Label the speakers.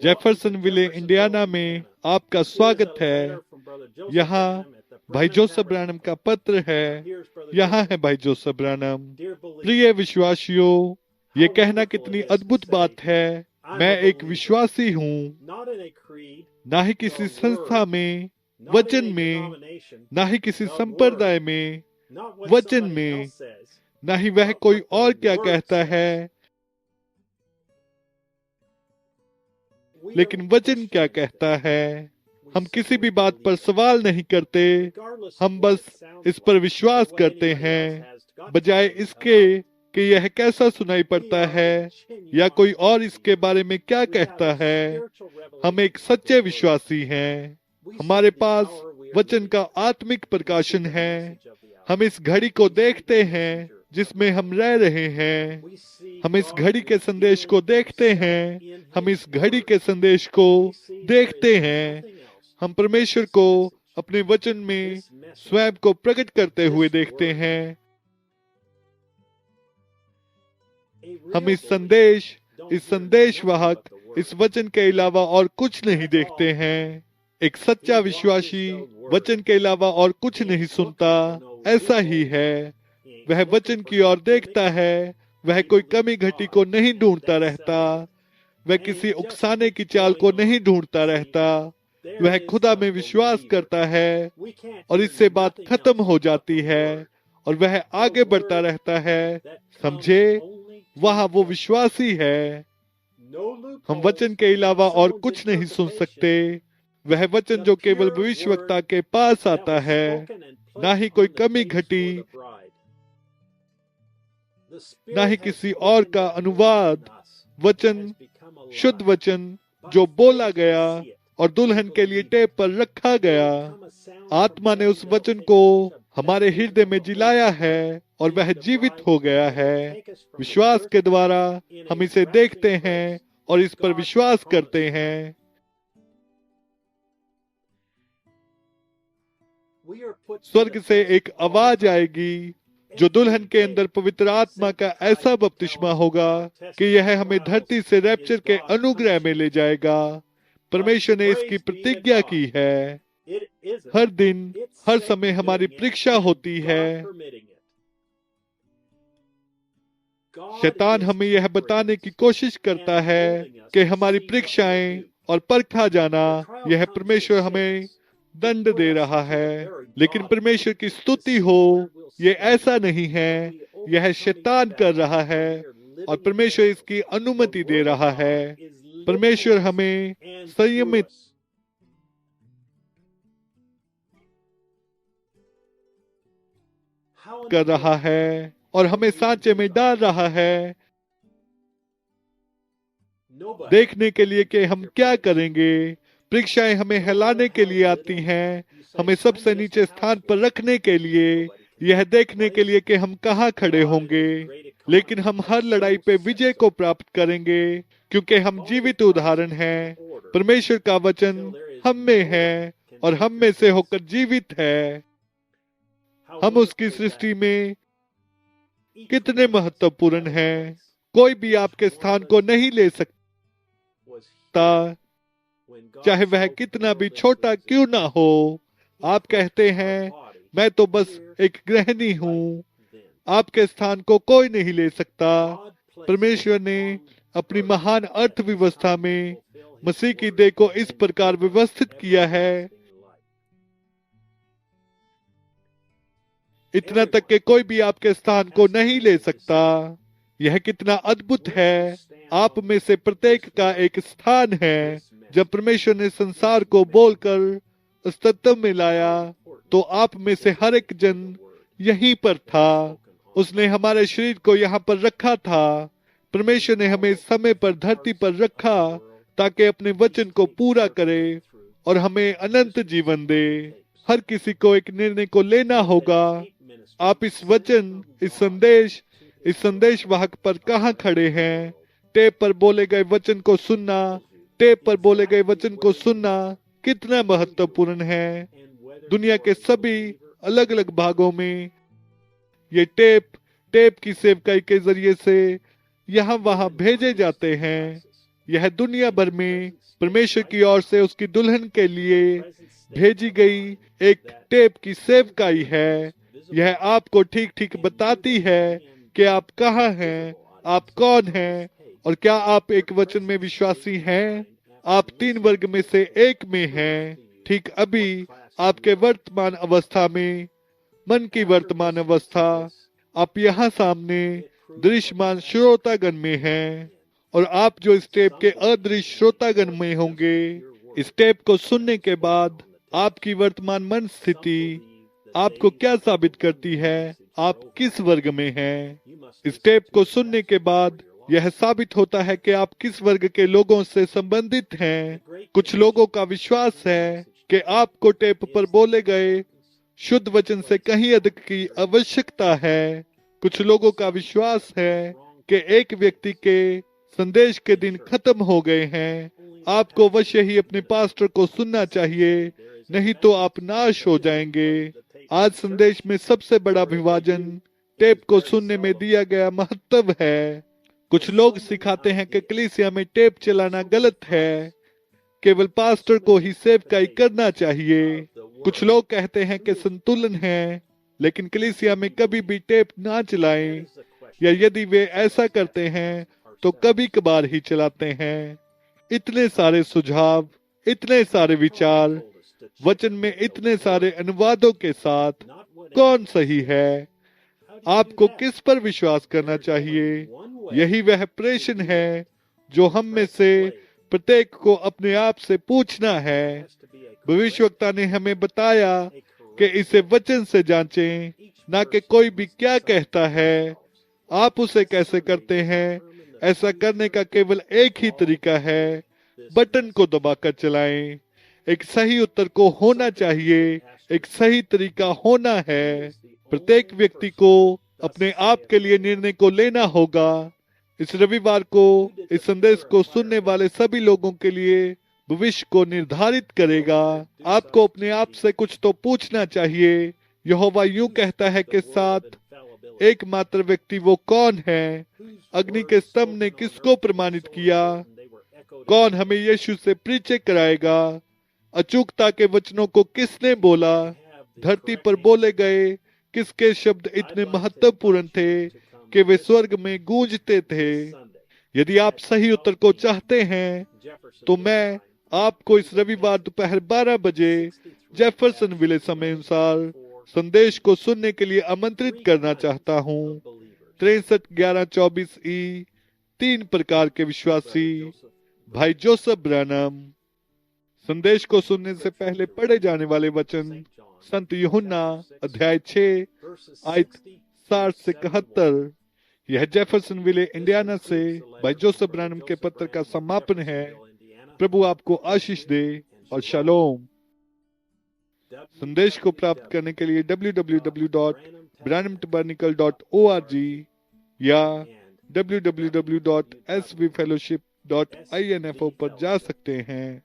Speaker 1: Jeffersonville, Indiana में आपका स्वागत है। यहाँ भाई जोसेफ ब्रानम का पत्र है। यहाँ है भाई जोसेफ ब्रानम। प्रिय विश्वासियों, ये कहना कितनी अद्भुत बात है। मैं एक विश्वासी हूँ, ना ही किसी संस्था में, वचन में, ना ही किसी संप्रदाय में, वचन में, ना ही वह कोई और क्या कहता है, लेकिन वचन क्या कहता है। हम किसी भी बात पर सवाल नहीं करते, हम बस इस पर विश्वास करते हैं, बजाय इसके कि यह कैसा सुनाई पड़ता है या कोई और इसके बारे में क्या कहता है। हम एक सच्चे विश्वासी हैं। हमारे पास वचन का आत्मिक प्रकाशन है। हम इस घड़ी को देखते हैं जिसमें हम रह रहे हैं। हम इस घड़ी के संदेश को देखते हैं। हम इस घड़ी के संदेश को देखते हैं। हम परमेश्वर को अपने वचन में स्वयं को प्रकट करते हुए देखते हैं। हम इस संदेश वाहक, इस वचन के अलावा और कुछ नहीं देखते हैं। एक सच्चा विश्वासी वचन के अलावा और कुछ नहीं सुनता। ऐसा ही है, वह वचन की ओर देखता है। वह कोई कमी घटी को नहीं ढूंढता रहता। वह किसी उकसाने की चाल को नहीं ढूंढता रहता। वह खुदा में विश्वास करता है और इससे बात खत्म हो जाती है और वह आगे बढ़ता रहता है। समझे, वहां वो विश्वासी है। हम वचन के अलावा और कुछ नहीं सुन सकते। वह वचन जो केवल भविष्यवक्ता के पास आता है, ना ही कोई कमी घटी, ना ही किसी और का अनुवाद। वचन, शुद्ध वचन जो बोला गया और दुल्हन के लिए टेप पर रखा गया। आत्मा ने उस वचन को हमारे हृदय में जिलाया है और वह जीवित हो गया है। विश्वास के द्वारा हम इसे देखते हैं और इस पर विश्वास करते हैं। स्वर्ग से एक आवाज आएगी जो दुल्हन के अंदर पवित्र आत्मा का ऐसा बपतिस्मा होगा कि यह हमें धरती से रैप्चर के अनुग्रह में ले जाएगा। परमेश्वर ने इसकी प्रतिज्ञा की है। हर दिन, हर समय हमारी परीक्षा होती है। शैतान हमें यह बताने की कोशिश करता है कि हमारी परीक्षाएं और परखा जाना, यह परमेश्वर हमें दंड दे रहा है। लेकिन परमेश्वर की स्तुति हो, ये ऐसा नहीं है। यह शैतान कर रहा है और परमेश्वर इसकी अनुमति दे रहा है। परमेश्वर हमें संयमित कर रहा है और हमें सांचे में डाल रहा है, देखने के लिए कि हम क्या करेंगे। परीक्षाएं हमें हिलाने के लिए आती हैं, हमें सबसे नीचे स्थान पर रखने के लिए, यह देखने के लिए कि हम कहाँ खड़े होंगे। लेकिन हम हर लड़ाई पे विजय को प्राप्त करेंगे क्योंकि हम जीवित उदाहरण हैं। परमेश्वर का वचन हम में है और हम में से होकर जीवित है। हम उसकी सृष्टि में कितने महत्वपूर्ण हैं। कोई भी आपके स्थान को नहीं ले सकता, चाहे वह कितना भी छोटा क्यों ना हो। आप कहते हैं मैं तो बस एक गृहिणी हूँ। आपके स्थान को कोई नहीं ले सकता। परमेश्वर ने अपनी महान अर्थव्यवस्था में मसीह की देह को इस प्रकार व्यवस्थित किया है, इतना तक कि कोई भी आपके स्थान को नहीं ले सकता। यह कितना अद्भुत है। आप में से प्रत्येक का एक स्थान है। जब परमेश्वर ने संसार को बोलकर अस्तित्व में लाया तो आप में से हर एक जन यहीं पर था। उसने हमारे शरीर को यहाँ पर रखा था। परमेश्वर ने हमें समय पर धरती पर रखा ताकि अपने वचन को पूरा करे और हमें अनंत जीवन दे। हर किसी को एक निर्णय को लेना होगा। आप इस वचन, इस संदेश वाहक पर कहाँ खड़े हैं। टेप पर बोले गए वचन को सुनना, टेप पर बोले गए वचन को सुनना कितना महत्वपूर्ण है। दुनिया के सभी अलग अलग भागों में ये टेप की सेवकाई के जरिए से यहाँ वहां भेजे जाते हैं। यह दुनिया भर में परमेश्वर की ओर से उसकी दुल्हन के लिए भेजी गई एक टेप की सेवकाई है। यह आपको ठीक ठीक बताती है कि आप कहाँ हैं, आप कौन हैं और क्या आप एक वचन में विश्वासी हैं। आप 3 वर्ग में से एक में हैं। ठीक अभी आपके वर्तमान अवस्था में, मन की वर्तमान अवस्था, आप यहाँ सामने दृश्यमान श्रोतागण में हैं और आप जो इस टेप के अदृश्य श्रोतागण में होंगे, इस टेप को सुनने के बाद आपकी वर्तमान मन स्थिति आपको क्या साबित करती है, आप किस वर्ग में हैं। इस टेप को सुनने के बाद यह साबित होता है कि आप किस वर्ग के लोगों से संबंधित हैं। कुछ लोगों का विश्वास है कि आपको टेप पर बोले गए शुद्ध वचन से कहीं अधिक की आवश्यकता है। कुछ लोगों का विश्वास है कि एक व्यक्ति के संदेश के दिन खत्म हो गए हैं। आपको अवश्य ही अपने पास्टर को सुनना चाहिए, नहीं तो आप नाश हो जाएंगे। आज संदेश में सबसे बड़ा विभाजन टेप को सुनने में दिया गया महत्व है। कुछ लोग सिखाते हैं कि कलीसिया में टेप चलाना गलत है, केवल पास्टर को ही सेवकाई करना चाहिए। कुछ लोग कहते हैं कि संतुलन है, लेकिन कलीसिया में कभी भी टेप ना चलाएं, या यदि वे ऐसा करते हैं तो कभी कभार ही चलाते हैं। इतने सारे सुझाव, इतने सारे विचार, वचन में इतने सारे अनुवादों के साथ कौन सही है? आपको किस पर विश्वास करना चाहिए? यही वह प्रश्न है जो हम में से प्रत्येक को अपने आप से पूछना है। भविष्यवक्ता ने हमें बताया कि इसे वचन से जांचें, ना कि कोई भी क्या कहता है। आप उसे कैसे करते हैं? ऐसा करने का केवल एक ही तरीका है, बटन को दबाकर चलाएं। एक सही उत्तर को होना चाहिए, एक सही तरीका होना है। प्रत्येक व्यक्ति को अपने आप के लिए निर्णय को लेना होगा। इस रविवार को इस संदेश को सुनने वाले सभी लोगों के लिए भविष्य को निर्धारित करेगा। आपको अपने आप से कुछ तो पूछना चाहिए। यहोवा यूं कहता है कि साथ एकमात्र व्यक्ति वो कौन है? अग्नि के स्तंभ ने किसको प्रमाणित किया? कौन हमें यीशु से परिचय कराएगा? अचूकता के वचनों को किसने बोला? धरती पर बोले गए किसके शब्द इतने महत्वपूर्ण थे कि वे स्वर्ग में गूंजते थे? यदि आप सही उत्तर को चाहते हैं तो मैं आपको इस रविवार दोपहर 12 बजे जेफरसन विले समय अनुसार संदेश को सुनने के लिए आमंत्रित करना चाहता हूँ। 63-11-24 3 प्रकार के विश्वासी, भाई जोसेफ ब्रैनम। संदेश को सुनने से पहले पढ़े जाने वाले वचन संत यूहन्ना अध्याय 6 आयत 60 से 71। यह जेफरसन विले इंडियाना से भाई जोसेफ ब्रैनम के पत्र का समापन है। प्रभु आपको आशीष दे और शालोम। संदेश को प्राप्त करने के लिए www.branhamtabernacle.org या www.svfellowship.info पर जा सकते हैं।